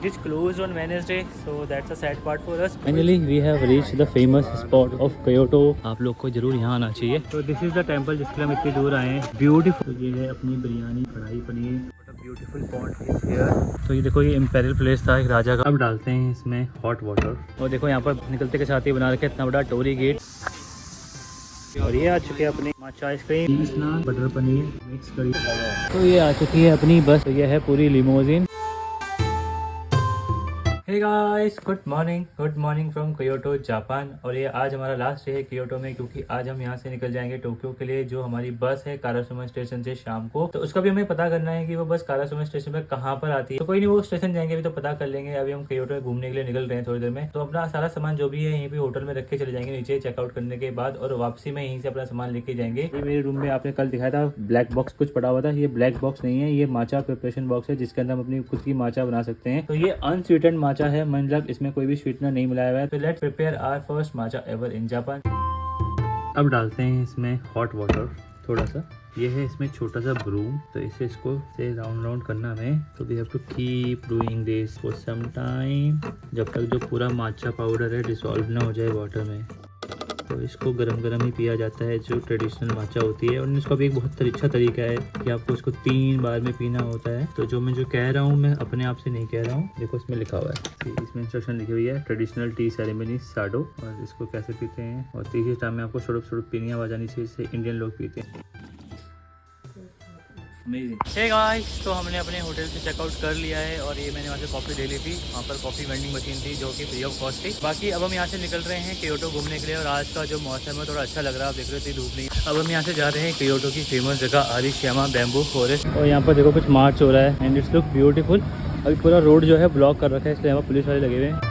it is closed on Wednesday, so that's a sad part for us. Finally, we have reached the famous spot of Kyoto. आप लोग को जरूर यहाँ आना चाहिए। तो दिस इज द टेम्पल जिसके लिए हम इतनी दूर आए हैं। ब्यूटीफुल, ये है अपनी बिरयानी कढ़ाई paneer. Beautiful point is here. तो ये देखो, ये इम्पेरियल प्लेस था एक राजा का। अब डालते हैं इसमें हॉट वाटर। और देखो यहाँ पर निकलते के साथ ही बना रखे इतना बड़ा टोरी गेट। और ये आ चुके हैं अपनी माचा आइसक्रीम, बटर पनीर, मिक्स करी। तो ये आ चुकी है अपनी बस। तो ये है पूरी limousine. Hey guys, good morning from Kyoto Japan. और ये आज हमारा लास्ट डे है क्योटो में, क्योंकि आज हम यहाँ से निकल जाएंगे टोक्यो के लिए। जो हमारी बस है कारासुमा स्टेशन से शाम को, तो उसका भी हमें पता करना है कि वो बस कारासुमा स्टेशन पे कहाँ पर आती है। तो कोई नहीं, वो स्टेशन जाएंगे भी तो पता कर लेंगे। अभी हम क्योटो में घूमने के लिए निकल रहे हैं थोड़ी देर में। तो अपना सारा सामान जो भी है यहीं पे होटल में रख के चले जाएंगे नीचे चेकआउट करने के बाद, और वापसी में यहीं से अपना सामान लेके जाएंगे। ये मेरे रूम में आपने कल दिखाया था ब्लैक बॉक्स कुछ पड़ा हुआ था। ये ब्लैक बॉक्स नहीं है, ये माचा प्रिपरेशन बॉक्स है जिसके अंदर हम अपनी खुद की माचा बना सकते हैं। तो ये अनस्वीटेंड माचा है, मतलब इसमें कोई भी स्वीटनर नहीं मिलाया हुआ है। तो let's prepare our first matcha ever in Japan. अब डालते हैं इसमें हॉट वाटर थोड़ा सा। ये है इसमें छोटा सा ब्रूम। तो इसे इसको से राउंड करना है। तो we have to keep doing this for some time, जब तक जो पूरा माचा पाउडर है डिसॉल्व ना हो जाए वाटर में। तो इसको गरम ही पिया जाता है, जो ट्रेडिशनल माचा होती है। और इसका भी एक बहुत अच्छा तरीका है कि आपको इसको 3 बार में पीना होता है। तो जो मैं कह रहा हूँ, मैं अपने आप से नहीं कह रहा हूँ। देखो इसमें लिखा हुआ है, इसमें इंस्ट्रक्शन लिखी हुई है, ट्रेडिशनल टी सेरेमनी साडो। और इसको कैसे पीते हैं, और तीसरे टाइम में आपको शुरुप पीनी आवाज आनी चाहिए, जिससे इंडियन लोग पीते हैं। हे गाइस, तो हमने अपने होटल से चेकआउट कर लिया है। और ये मैंने वहाँ से कॉफ़ी ले ली थी। वहाँ पर कॉफ़ी वेंडिंग मशीन थी जो कि फ्री ऑफ कॉस्ट थी। बाकी अब हम यहाँ से निकल रहे हैं क्योटो घूमने के लिए। और आज का जो मौसम है थोड़ा अच्छा लग रहा है, आप देख रहे थे धूप नहीं। अब हम यहाँ से जा रहे हैं क्योटो की फेमस जगह आरिशियामा बैम्बू फॉरेस्ट। और यहाँ पर देखो कुछ मार्च हो रहा है एंड इट्स लुक ब्यूटीफुल। अभी पूरा रोड जो है ब्लॉक कर रखा है, इसलिए यहाँ पुलिस वाले लगे हुए हैं।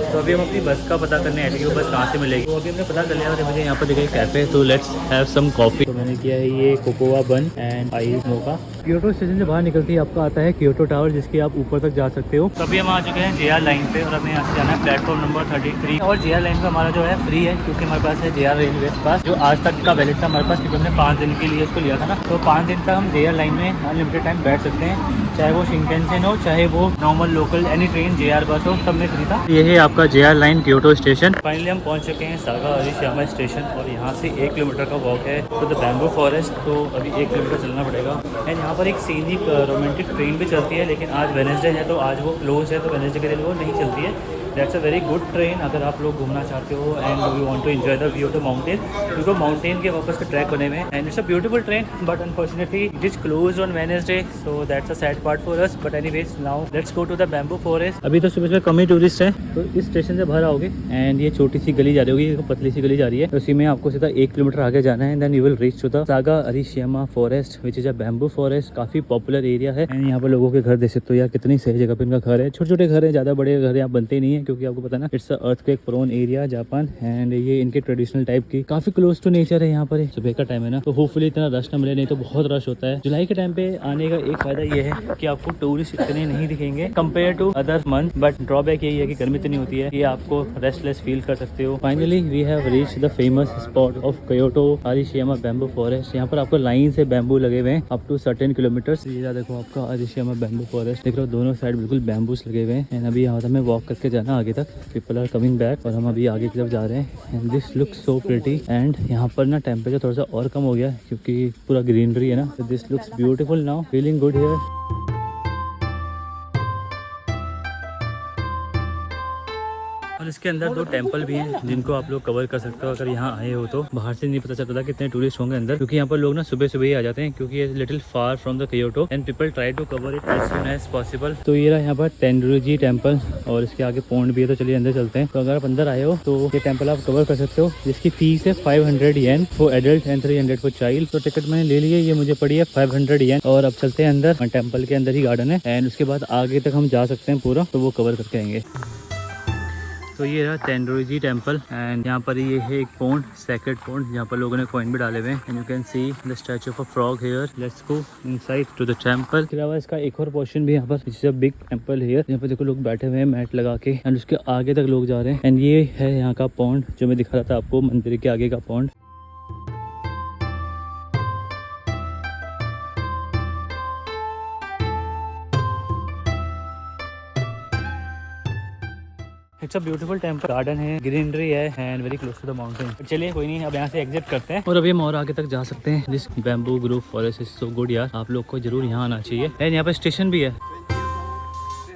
तो अभी हम अपनी बस का पता करने आए थे कि वो बस कहाँ से मिलेगी। तो अभी हमने पता कर लिया और मुझे यहाँ पर देखा कैफे, तो लेट्स हैव सम कॉफी। तो मैंने किया है ये cocoa bun and ice mocha. Kyoto station से बाहर निकलते ही आपका आता है क्योटो टावर, जिसके आप ऊपर तक जा सकते हो। तो अभी हम आ चुके हैं JR लाइन पे, और हमें यहाँ से जाना है प्लेटफॉर्म नंबर 33। और JR लाइन पे हमारा जो है फ्री है, क्योंकि हमारे पास है JR रेलवे पास, जो आज तक का वैलिड था हमारे पास, क्योंकि हमने 5 दिन के लिए इसको लिया था ना। तो 5 दिन तक हम JR लाइन में अनलिमिटेड टाइम बैठ सकते हैं, चाहे वो शिनकानसेन हो, चाहे वो normal local any train JR बस हो, सब में फ्री था। ये है आपका JR line Kyoto station. Finally हम पहुंच चुके हैं सागा आरिशियामा स्टेशन, और यहाँ से 1 किलोमीटर का वॉक है टू द बैम्बू फॉरेस्ट। तो अभी 1 किलोमीटर चलना पड़ेगा। एंड यहाँ पर एक सीनिक रोमांटिक ट्रेन भी चलती है, लेकिन आज वेडनेसडे है तो आज वो क्लोज है, तो वेडनेसडे के दिन वो नहीं चलती है। That's a very good train अगर आप लोग घूमना चाहते हो and we want to enjoy the view of the mountain, क्योंकि माउंटेन के वापस के ट्रैक बने हुए हैं। And it's a beautiful train, but unfortunately it is close on Wednesday, so that's a sad part for us. But anyways, now let's go to the bamboo forest. अभी तो सुबह कम ही टूरिस्ट है, तो इस स्टेशन से बाहर आओगे एंड ये छोटी सी गली जा रही होगी, पतली सी गली जा रही है। तो उसी में आपको सीधा 1 किलोमीटर आगे जाना है, then you will reach to the Saga Arashiyama forest, which is a bamboo forest. काफी पॉपुलर एरिया है। एंड यहाँ पर लोगों के घर देख सकते हो यार, कितनी सही जगह पे इनका घर है। छोटे छोटे घर है, ज्यादा बड़े घर यहाँ बनते ही नहीं है, क्योंकि आपको पता ना it's earthquake prone area Japan. And ये इनके ट्रेडिशनल टाइप की काफी क्लोज टू नेचर है। यहाँ पर सुबह का टाइम है ना, तो होपफुली इतना रश ना मिले, नहीं तो बहुत रश होता है। जुलाई के टाइम पे आने का एक फायदा ये है कि आपको टूरिस्ट इतने नहीं दिखेंगे compare to other month, but drawback यही है कि गर्मी इतनी होती है कि आपको रेस्टलेस फील कर सकते हो। Finally we have reached the famous spot of Kyoto Arashiyama bamboo forest. यहाँ पर आपको लाइन से बैम्बू लगे हुए हैं अप टू सर्टेन किलोमीटर्स। ये देखो आपका आरिशियामा बैम्बू फॉरेस्ट, देख रहे हो दोनों साइड बिल्कुल बैम्बूस लगे हुए हैं। एंड अभी यहाँ हमें वॉक करके जाना आगे तक। पीपल आर कमिंग बैक, और हम अभी आगे की तरफ जा रहे हैं। And this looks so pretty. And यहाँ पर ना टेम्परेचर थोड़ा सा और कम हो गया, क्योंकि पूरा ग्रीनरी है ना। तो this looks beautiful now, feeling good here. और इसके अंदर 2 टेंपल भी हैं, जिनको आप लोग कवर कर सकते हो अगर यहाँ आए हो तो। बाहर से नहीं पता चलता था कितने टूरिस्ट होंगे अंदर, क्योंकि यहाँ पर लोग ना सुबह सुबह ही आ जाते हैं, क्योंकि ये little far from the Kyoto and people try to cover it as soon as possible. तो ये रहा यहाँ पर टेंडुजी टेंपल, और इसके आगे पॉन्ड भी है। तो चलिए अंदर चलते हैं। तो अगर आप अंदर आए हो तो ये टेंपल आप कवर कर सकते हो, जिसकी फीस है 500 yen for adult and 300 for child. तो टिकट मैंने ले लिए, ये मुझे पड़ी है 500 येन। और अब चलते हैं अंदर। टेंपल के अंदर ही गार्डन है, एंड उसके बाद आगे तक हम जा सकते हैं पूरा, तो वो कवर करके आएंगे। तो ये रहा टेंडुजी टेंपल, एंड यहाँ पर ये है एक पॉन्ड, सेक्रेड पॉन्ड, जहाँ पर लोगों ने कॉइन भी डाले हुए हैं। And you can see the statue of a frog here. Let's go inside to the temple. इसके अलावा इसका एक और पोर्शन भी यहाँ पर, it's a big temple here, यहाँ पर देखो लोग बैठे हुए हैं मैट लगा के, एंड उसके आगे तक लोग जा रहे हैं। एंड ये है यहाँ का पॉन्ड, जो मैं दिखा रहा था आपको, मंदिर के आगे का pond. It's a beautiful temple, garden है, ग्रीनरी है and very close to the mountain. चलिए कोई नहीं, अब यहाँ से एग्जिट करते हैं और अभी हम और आगे तक जा सकते हैं। This bamboo Grove forest is so good यार, आप लोग को जरूर यहाँ आना चाहिए। एंड यहाँ पे स्टेशन भी है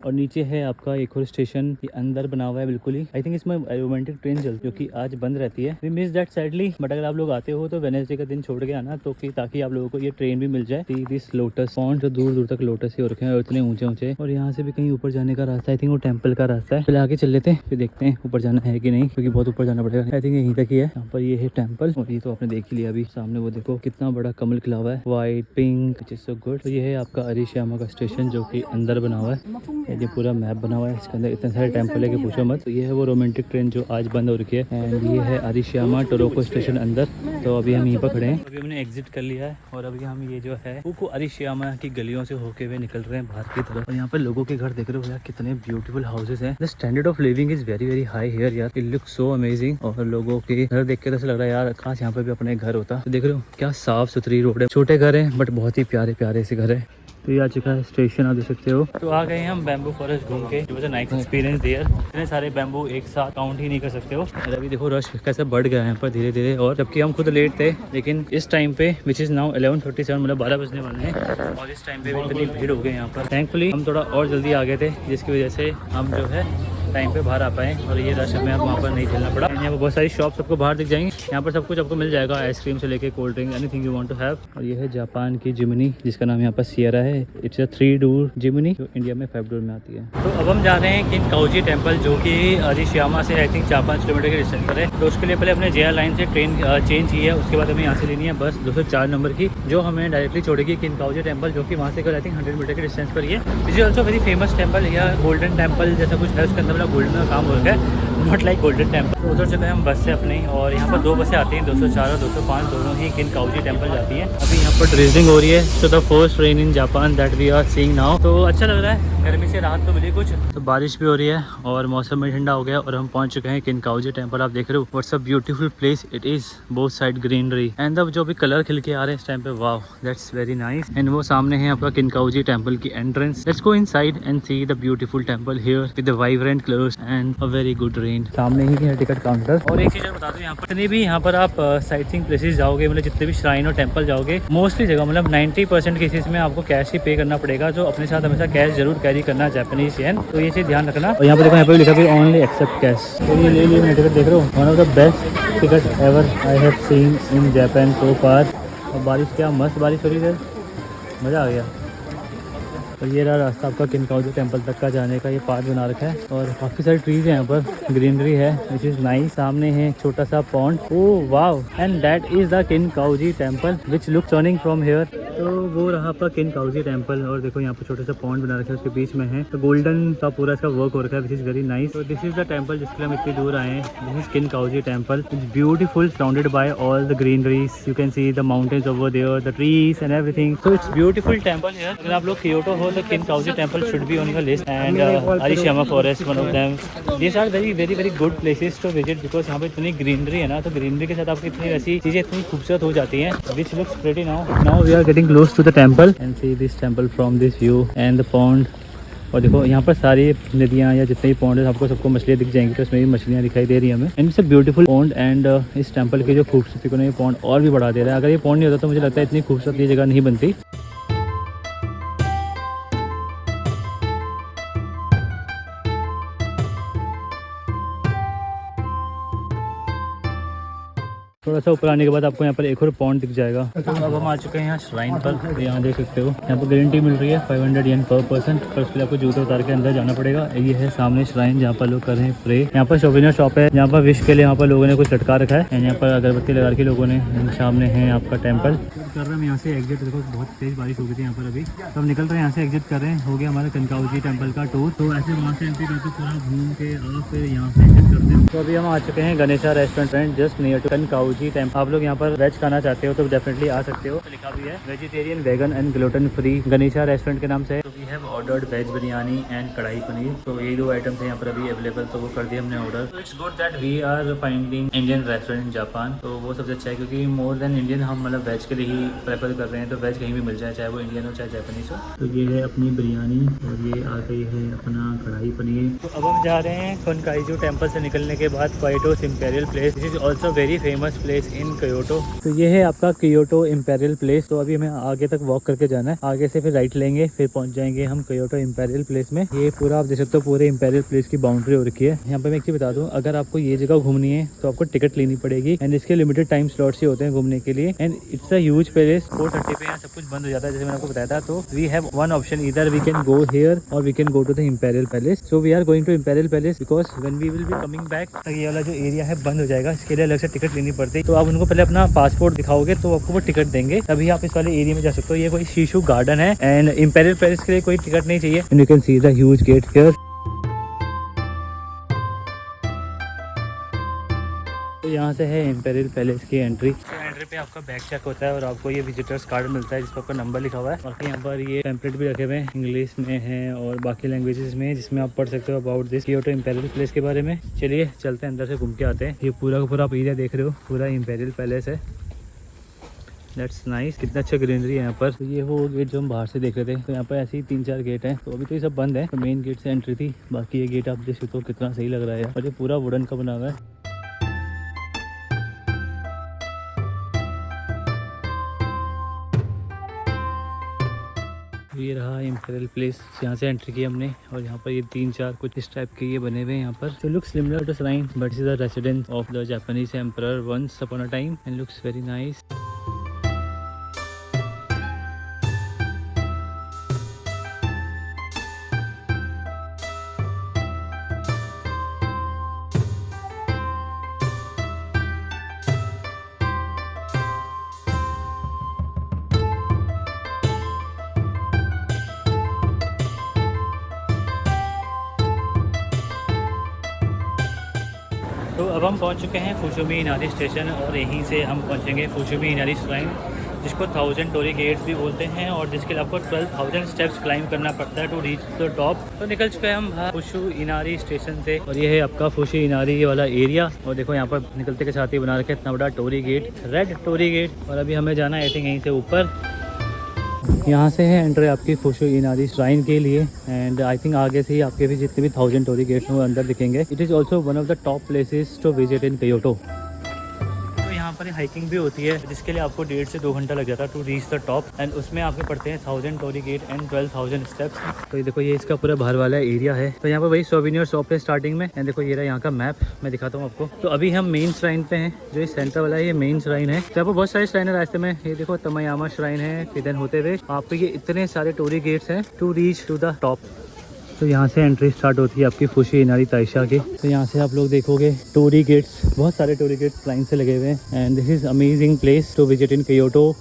और नीचे है आपका एक और स्टेशन, ये अंदर बना हुआ है बिल्कुल ही। आई थिंक इसमें रोमांटिक ट्रेन चलती है जो कि आज बंद रहती है। We miss that sadly, but अगर आप लोग आते हो तो वेडनेसडे का दिन छोड़ के आना, तो ताकि आप लोगों को ये ट्रेन भी मिल जाए। सी दिस लोटस पॉन्ड, जो दूर दूर तक लोटस ही हो रखे हैं और इतने ऊंचे ऊंचे, और यहाँ से भी कहीं ऊपर जाने का रास्ता, आई थिंक वो टेम्पल का रास्ता है। पहले आगे चल लेते हैं फिर देखते हैं ऊपर जाना है कि नहीं, क्योंकि बहुत ऊपर जाना पड़ेगा। आई थिंक यहीं तक ही है। यहाँ पर ये है टेम्पल और ये तो आपने देख ही लिया अभी सामने, वो देखो कितना बड़ा कमल खिला हुआ है, white pink, which is so good. तो ये है आपका अरिश्यामा का स्टेशन जो कि अंदर बना हुआ है। ये पूरा मैप बना हुआ है, इसके अंदर इतने सारे टेम्पल है कि पूछो मत। तो ये है वो रोमांटिक ट्रेन जो आज बंद हो रखी है एंड ये है अरिश्यामा टोरोको स्टेशन अंदर। तो अभी हम यहीं पर खड़े हैं, अभी हमने एग्जिट कर लिया है और अभी हम ये जो है वो अरिश्यामा की गलियों से होके हुए निकल रहे हैं बाहर की तरफ। और यहाँ पर लोगों के घर देख रहे हो यार, कितने ब्यूटीफुल हाउसेस हैं। The standard of living is very very high here यार, इट लुक्स सो अमेजिंग। और लोगों के घर देख के तो ऐसा लग रहा है यार काश यहाँ पे भी अपने घर होता। तो देख रहे हो क्या साफ सुथरी रोड है, छोटे घर है बट बहुत ही प्यारे प्यारे से घर है। तो ये आ चुका है स्टेशन, आप देख सकते हो। तो आ गए हैं हम बैम्बू फॉरेस्ट घूम के, it was a nice experience there. इतने सारे बैम्बू एक साथ काउंट ही नहीं कर सकते हो। और अभी देखो रश कैसे बढ़ गया है यहाँ पर धीरे धीरे, और जबकि हम खुद लेट थे, लेकिन इस टाइम पे विच इज़ नाउ 11:37, मतलब 12 बजने वाले हैं और इस टाइम पे भी इतनी भीड़ हो गई यहाँ पर। थैंकफुली हम थोड़ा और जल्दी आ गए थे, जिसकी वजह से हम जो है टाइम पे बाहर आ पाए और ये रश हमें अब वहाँ पर नहीं झेलना पड़ा। यहाँ पर बहुत सारी शॉप सबको बाहर दिख जाएंगी, यहाँ पर सब कुछ आपको मिल जाएगा, आइसक्रीम से लेके cold drink, anything you want to have. और ये है जापान की जिमनी, जिसका नाम यहाँ पर सियरा है। इट्स अ 3 डोर जिमनी जो इंडिया में 5 डोर में आती है। तो अब हम जा रहे हैं किनकाउजी टेम्पल, जो कि अरिश्यामा से आई थिंक 4-5 किलोमीटर के डिस्टेंस पर है। तो उसके लिए पहले हमने JR लाइन से ट्रेन चेंज की है, उसके बाद हमें यहाँ से लेनी है बस 204 नंबर की, जो हमें डायरेक्टली छोड़ेगी किनकाउजी टेम्पल, जो कि वहाँ से आई थिंक 100 मीटर के डिस्टेंस पर ही है। This is also very famous temple, या गोल्डन टेम्पल जैसा कुछ है, उसके अंदर मतलब गोल्डन का काम हो रखा है, नॉट लाइक गोल्डन टेम्पल। तो उधर चुके हैं हम बस से अपनी, और यहाँ पर 2 बसें आती हैं, 204 और 205, दोनों ही किनकाउजी टेम्पल जाती हैं। अभी यहाँ पर ड्रेजिंग हो रही है, so the first rain in Japan that we are seeing now. तो अच्छा लग रहा है, गर्मी से राहत तो मिली कुछ। तो बारिश भी हो रही है और मौसम भी ठंडा हो गया और हम पहुंच चुके हैं किनकाउजी टेम्पल। आप देख रहे हो what's a beautiful place it is, both side greenery and अब जो भी कलर खिल के आ रहे हैं इस टाइम पे, wow that's very nice. And वो सामने है आपका किनकाउजी टेम्पल की entrance. Let's go inside and see the beautiful temple here with the vibrant colours and a very good rain. सामने ही है टिकट काउंटर। और एक चीज मैं बता दूं, यहाँ पर जितने भी यहाँ पर आप साइट सीइंग प्लेसेस जाओगे, मतलब जितने भी श्राइन और टेम्पल जाओगे, मोस्टली जगह मतलब 90% केसेस में आपको कैश ही पे करना पड़ेगा। जो अपने साथ हमेशा कैश जरूर कैरी करना जापानीज येन, तो ये चीज़ ध्यान रखना। और यहाँ पर देखो, यहाँ पर लिखा भी ओनली एक्सेप्ट कैश। तो ये ले लिया मैंने टिकट, देख रहे हो, one of the best ticket ever I have seen in Japan so far. और बारिश, क्या मस्त बारिश हो रही है, मज़ा आ गया। और ये रहा रास्ता आपका किनकाउजी टेम्पल तक का जाने का, ये पाथ बना रखा है और काफ़ी सारी ट्रीज हैं यहाँ पर, ग्रीनरी है विच इज़ नाइस। सामने है छोटा सा pond, oh wow, and that is the Kinkakuji temple which look turning from here. तो वो रहा आपका किनकाउजी टेम्पल और देखो यहाँ पर छोटा सा पॉन्ड बना रखा है, उसके बीच में है तो गोल्डन का पूरा इसका वर्क हो रखा है विच इज़ वेरी नाइस। तो दिस इज़ द टेम्पल जिसके लिए हम इतनी दूर आए हैं। This is Kinkakuji temple, it's beautiful, surrounded by all the greeneries, you can see the mountains over there, the trees and everything. So it's beautiful temple here. अगर आप लोग क्योटो हो तो Kinkakuji temple should be on your list, and Arishiyama forest one of them. These are very good places to visit because यहाँ पे इतनी greenery है ना, तो ग्रीनरी के साथ आपकी इतनी वैसी चीजें इतनी खूबसूरत हो जाती हैं, which looks pretty now. Now we are getting close to the temple and see this temple from this view and the pond. और देखो यहाँ पर सारी नदियाँ या जितने भी पॉन्ड है आपको सबको मछलियाँ दिख जाएंगी, तो इसमें भी मछलियाँ दिखाई दे रही है हमें। And it's a beautiful pond and इस टेम्पल की जो खूबसूरती को ये पॉन्ड और भी बढ़ा दे रहा है। अगर ये पॉन्ड नहीं होता तो मुझे लगता है इतनी खूबसूरत ये जगह नहीं बनती। थोड़ा सा ऊपर आने के बाद आपको यहाँ पर एक और पॉन्ड दिख जाएगा। तो अब हम आ चुके हैं यहाँ श्राइन पर, तो यहाँ देख सकते हो यहाँ पर ग्रीन टी मिल रही है 500 येन पर पर्सन, पर उसके लिए आपको जूते उतार के अंदर जाना पड़ेगा। ये है सामने श्राइन जहाँ पर लोग कर रहे हैं प्रे। यहाँ पर सोवेनियर शॉप है, यहाँ पर विश के लिए यहाँ पर लोगों ने कुछ लटका रखा है एंड यहाँ पर अगरबत्ती लगा के लोगों ने। सामने है आपका टेम्पल। कर रहे हैं यहाँ से एग्जिट, देखो बहुत तेज बारिश हो गई थी यहाँ पर अभी, तो हम निकल रहे हैं यहाँ से, एग्जिट कर रहे हैं। हो गया हमारा किनकाउजी टेम्पल का टूर। तो ऐसे वहाँ से एंट्री करके पूरा घूम के और फिर यहाँ से एग्जिट करते हैं। तो अभी हम आ चुके हैं Ganesha restaurant just near to Kinkakuji temple. आप लोग यहाँ पर वेज खाना चाहते हो तो डेफिनेटली आ सकते हो, तो लिखा भी है vegetarian, vegan and gluten free Ganesha restaurant के नाम से। तो we have ordered veg biryani and kadai paneer. तो यही 2 आइटम थे यहाँ पर अभी अवेलेबल, तो वो कर दिया हमने ऑर्डर। तो it's good that we are finding Indian restaurant in Japan. तो वो सबसे अच्छा है क्योंकि मोर देन इंडियन हम मतलब वेज के लिए ही प्रेफर कर रहे हैं तो वेज कहीं भी मिल जाए, चाहे वो इंडियन हो चाहे जापानीज हो। तो ये है अपनी बिरयानी और ये आ गई है अपना कढ़ाई पनीर। तो अब हम जा रहे हैं कोनकाइजू टेम्पल से निकलने के बाद Kyoto's imperial place. This is also very famous place in Kyoto. तो ये है आपका क्योटो इम्पेरियल प्लेस। तो अभी हमें आगे तक वॉक करके जाना है, आगे से फिर राइट लेंगे, फिर पहुंच जाएंगे हम क्योटो इम्पेरियल प्लेस में। ये पूरा आप देख सकते हो, पूरे इम्पेरियल प्लेस की बाउंड्री हो रखी है। यहाँ पे मैं एक चीज बता दूं, अगर आपको ये जगह घूमनी है तो आपको टिकट लेनी पड़ेगी एंड इसके लिमिटेड टाइम स्लॉट्स ही होते हैं घूमने के लिए। And it's a huge place. 4:30 पे यहाँ सब कुछ बंद हो जाता है जैसे मैंने आपको बताया था। तो वी हैव वन ऑप्शन, इधर वी कैन गो हियर और we can go to the imperial palace. So we are going to imperial palace because when we will be coming back ये वाला जो एरिया है बंद हो जाएगा, इसके लिए अलग से टिकट लेनी पड़ती है। तो आप उनको पहले अपना पासपोर्ट दिखाओगे तो आपको वो टिकट देंगे, तभी आप इस वाले एरिया में जा सकते हो। ये कोई शिशु गार्डन है एंड इम्पेरियल पैलेस के लिए कोई टिकट नहीं चाहिए। And you can see the huge get here. तो यहाँ से है इम्पेरियल पैलेस की एंट्री। तो एंट्री पे आपका बैग चेक होता है और आपको ये विजिटर्स कार्ड मिलता है जिस पर आपका नंबर लिखा हुआ है। बाकी यहाँ पर ये पैम्पलेट भी रखे हुए हैं, इंग्लिश में है और बाकी लैंग्वेजेस में, जिसमें आप पढ़ सकते हो about this Kyoto imperial place के बारे में। चलिए चलते हैं, अंदर से घूम के आते हैं। ये पूरा का पूरा आप एरिया देख रहे हो, पूरा इम्पेरियल पैलेस है। दैट्स नाइस, कितना अच्छा ग्रीनरी है यहाँ पर। तो ये वो गेट जो हम बाहर से देख रहे थे। तो यहाँ पर ऐसे ही 3-4 गेट हैं। तो अभी तो ये सब बंद है, तो मेन गेट से एंट्री थी। बाकी ये गेट आप देख सकते हो कितना सही लग रहा है और ये पूरा वुडन का बना हुआ है। ये रहा इम्पेरियल प्लेस, यहाँ से एंट्री की हमने। और यहाँ पर ये 3-4 कुछ इस टाइप के ये बने हुए हैं यहाँ पर। तो looks similar to shrine but is the residence of the Japanese emperor once upon a time and looks very nice. तो अब हम पहुंच चुके हैं फुशुमी इनारी स्टेशन और यहीं से हम पहुंचेंगे फुशुमी इनारी श्राइन, जिसको 1000 टोरी गेट्स भी बोलते हैं और जिसके लिए आपको 12,000 स्टेप्स क्लाइंब करना पड़ता है टू रीच द टॉप। तो निकल चुके हैं हम फुशु इनारी स्टेशन से और ये है आपका फुशु इनारी ये वाला एरिया। और देखो यहाँ पर निकलते के साथ ही बना रखे इतना बड़ा torii gate, red torii gate. और अभी हमें जाना है आई थिंक यहीं से ऊपर। यहाँ से है एंट्री आपकी फुशु इनारी श्राइन के लिए एंड आई थिंक आगे से ही आपके भी जितने भी 1000 टोरी गेट्स हैं वो अंदर दिखेंगे। It is also one of the top places to visit in Kyoto. यहाँ पर हाइकिंग भी होती है जिसके लिए आपको 1.5 से 2 घंटा लग जाता है to reach the top and उसमें आपके पड़ते हैं 1000 टोरी गेट एंड 12,000 स्टेप्स। तो ये देखो ये इसका पूरा बाहर वाला एरिया है। तो यहाँ पर वही सोवेनियर शॉप है स्टार्टिंग में एंड देखो ये रहा यहाँ का मैप, मैं दिखाता हूँ आपको। तो अभी हम मेन श्राइन पे हैं, जो ये सेंटर वाला है ये मेन श्राइन है। तो यहाँ पर बहुत सारे श्राइन है रास्ते में। ये देखो तमायामा श्राइन है, फिर होते हुए आपको ये इतने सारे टोरी गेट्स हैं to reach to the top. तो यहाँ से एंट्री स्टार्ट होती है आपकी फुशु इनारी ताइशा की। तो यहाँ से आप लोग देखोगे टोरी गेट्स, बहुत सारे टोरी गेट्स लाइन से लगे हुए हैं and this is amazing place to visit in Kyoto.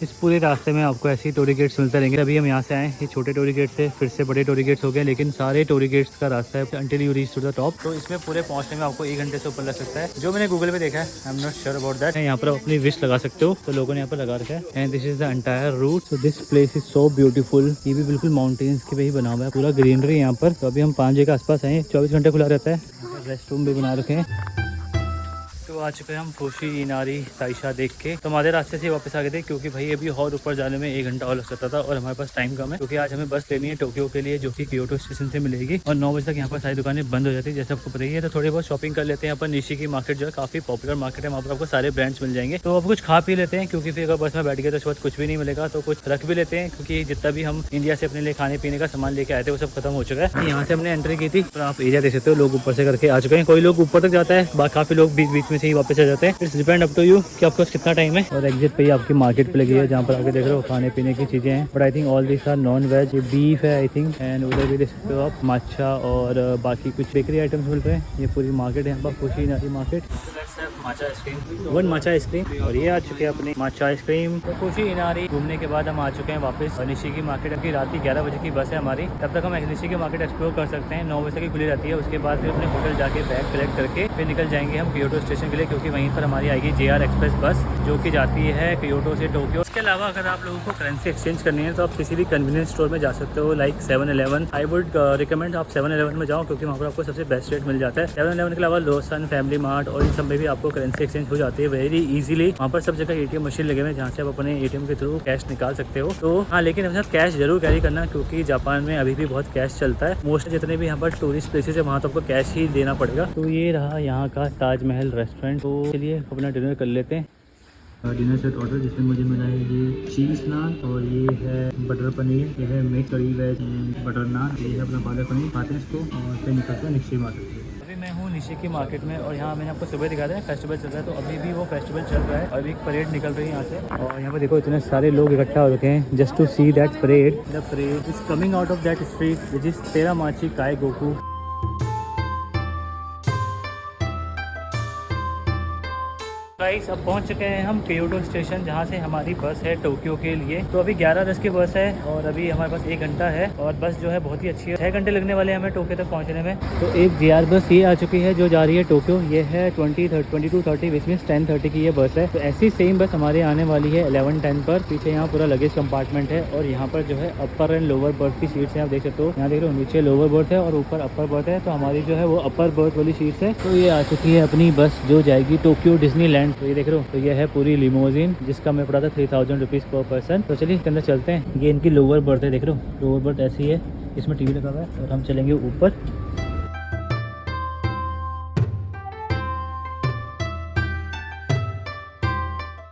इस पूरे रास्ते में आपको ऐसे ही टोरी गेट्स मिलते रहेंगे। अभी हम यहाँ से आए, ये छोटे टोरी गेट से फिर से बड़े टोरी गेट्स हो गए, लेकिन सारे टोरी गेट्स का रास्ता है until you reach to the top. तो इसमें पूरे पहुंचने में आपको 1 घंटे से ऊपर लग सकता है, जो मैंने गूगल पे देखा है। I am not sure about that. यहाँ पर अपनी विश लगा सकते हो, तो लोगों ने यहाँ पर लगा रखा है and this is the entire route. So this place is so beautiful. ये भी बिल्कुल माउंटेन्स के पे ही बना हुआ है, पूरा ग्रीनरी यहाँ पर। तो अभी हम 5 बजे के आसपास आए, 24 घंटे खुला रहता है। रेस्ट रूम भी बना रखे हैं। तो आ चुके हैं हम फुशु इनारी ताइशा देख के। तो हमारे रास्ते से वापस आ गए थे क्योंकि भाई अभी और ऊपर जाने में 1 घंटा और लग सकता था और हमारे पास टाइम कम है क्योंकि आज हमें बस लेनी है टोक्यो के लिए, जो कि क्योटो स्टेशन से मिलेगी और 9 बजे तक यहाँ पर सारी दुकानें बंद हो जाती है जैसे आपको पता ही है। तो थोड़ी बहुत शॉपिंग कर लेते हैं। यहाँ पर निशिकी मार्केट जो है काफी पॉपुलर मार्केट है, वहाँ पर आपको सारे ब्रांड्स मिल जाएंगे। तो अब कुछ खा पी लेते हैं क्योंकि फिर अगर बस में बैठ गए तो उसके बाद कुछ भी नहीं मिलेगा। तो कुछ रख भी लेते हैं क्योंकि जितना भी हम इंडिया से अपने लिए खाने पीने का सामान लेके आए थे वो सब खत्म हो चुका है। यहाँ से हमने एंट्री की थी, तो आप एरिया देख सकते हो, लोग ऊपर से करके आ चुके हैं। कोई लोग ऊपर तक जाता है, काफी लोग बीच बीच में से ही वापस आ जाते हैं। It's depend up to you कि आपके पास कितना टाइम है। और एग्जिट पे ही आपकी मार्केट पे लगी है जहाँ पर आके देख रहे हो खाने पीने की चीजें हैं, but I think all this are non veg. ये बीफ है आई थिंक एंड उधर भी देख सकते हो आप माछा और बाकी कुछ बेकरी आइटम्स मिल रहे हैं। ये पूरी मार्केट है यहाँ पर फुशु इनारी मार्केट। माचा आइसक्रीम, 1 माचा आइसक्रीम। और ये आ चुके हैं अपने माचा आइसक्रीम। तो फुशु इनारी घूमने के बाद हम आ चुके हैं वापस निशिकी मार्केट। अभी रात की 11 बजे की बस है हमारी, तब तक हम निशिकी मार्केट एक्सप्लोर कर सकते हैं। 9 बजे तक ही खुली रहती है। उसके बाद फिर अपने होटल जाके बैग कलेक्ट करके फिर निकल जाएंगे हम क्योटो स्टेशन के लिए, क्योंकि वहीं पर हमारी आएगी JR एक्सप्रेस बस जो कि जाती है क्योटो से टोक्यो। इसके अलावा अगर आप लोगों को करेंसी एक्सचेंज करनी है तो आप किसी भी कन्वीनियंस स्टोर में जा सकते हो, like 7-Eleven। I would recommend आप 7-Eleven में जाओ क्योंकि वहाँ पर आपको सबसे बेस्ट रेट मिल जाता है। 7-Eleven के अलावा लोसन, फैमिली मार्ट और इन सब में भी आपको करेंसी एक्सचेंज हो जाती है वेरी इजीली। वहाँ पर सब जगह ATM मशीन लगे हुए हैं जहाँ से आप अपने ATM के थ्रू कैश निकाल सकते हो। तो हाँ, लेकिन अपने साथ कैश जरूर कैरी करना क्योंकि जापान में अभी भी बहुत कैश चलता है। मोस्टली जितने भी यहाँ पर टूरिस्ट प्लेसेस है वहाँ तो आपको कैश ही देना पड़ेगा। तो ये रहा यहाँ का ताजमहल रेस्टोरेंट। तो चलिए अपना डिनर कर लेते हैं। डिनर सेट ऑर्डर जिसमें मुझे मिला है ये चीज़ नान और ये है बटर पनीर, ये है मिक्स कड़ी वेज बटर नान, ये है अपना पालक पनीर। खाते हैं इसको और फिर निकलते हैं निश्चित मार्केट। अभी मैं हूँ निश्चित मार्केट में और यहाँ मैंने आपको सुबह दिखा दिया फेस्टिवल चल रहा है, तो अभी भी वो फेस्टिवल चल रहा है और अभी एक परेड निकल रही है यहाँ से। और यहाँ पर देखो इतने सारे लोग इकट्ठा हो रखे हैं just to see that parade. The parade is coming out of that street which is Teramachi Kyogoku. Guys अब पहुंच चुके हैं हम क्योटो स्टेशन जहां से हमारी बस है टोक्यो के लिए। तो अभी 11:10 की बस है और अभी हमारे पास 1 घंटा है और बस जो है बहुत ही अच्छी है। 6 घंटे लगने वाले हैं हमें टोक्यो तक पहुंचने में। तो एक JR बस ये आ चुकी है जो जा रही है टोक्यो। ये है 22:30 विच मीन्स 10:30 की ये बस है। तो ऐसी सेम बस हमारे आने वाली है 11:10 पर। पीछे यहाँ पूरा लगेज कंपार्टमेंट है और यहाँ पर जो है अपर एंड लोअर बर्थ की सीट्स हैं, आप देख सकते हो। यहाँ देख रहे हो नीचे लोअर बर्थ है और ऊपर अपर बर्थ है। तो हमारी जो है वो अपर बर्थ वाली सीट्स है। तो ये आ चुकी है अपनी बस जो जाएगी टोक्यो डिज्नीलैंड। तो ये देख रहे हो, तो ये है पूरी लिमोजिन जिसका मैं पड़ा था 3000 रुपीज़ पर पर्सन। तो चलिए इसके अंदर चलते हैं। ये इनकी लोअर बर्थ है, देख रहे हो लोअर बर्थ ऐसी है, इसमें टीवी लगा हुआ है और हम चलेंगे ऊपर।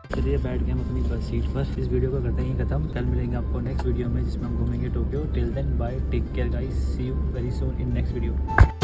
चलिए बैठ गए हम अपनी बस सीट पर। इस वीडियो को करते हैं खत्म। कल मिलेंगे आपको नेक्स्ट वीडियो में जिसमें हम घूमेंगे Tokyo. Till then bye, take care guys, see you very soon in next video.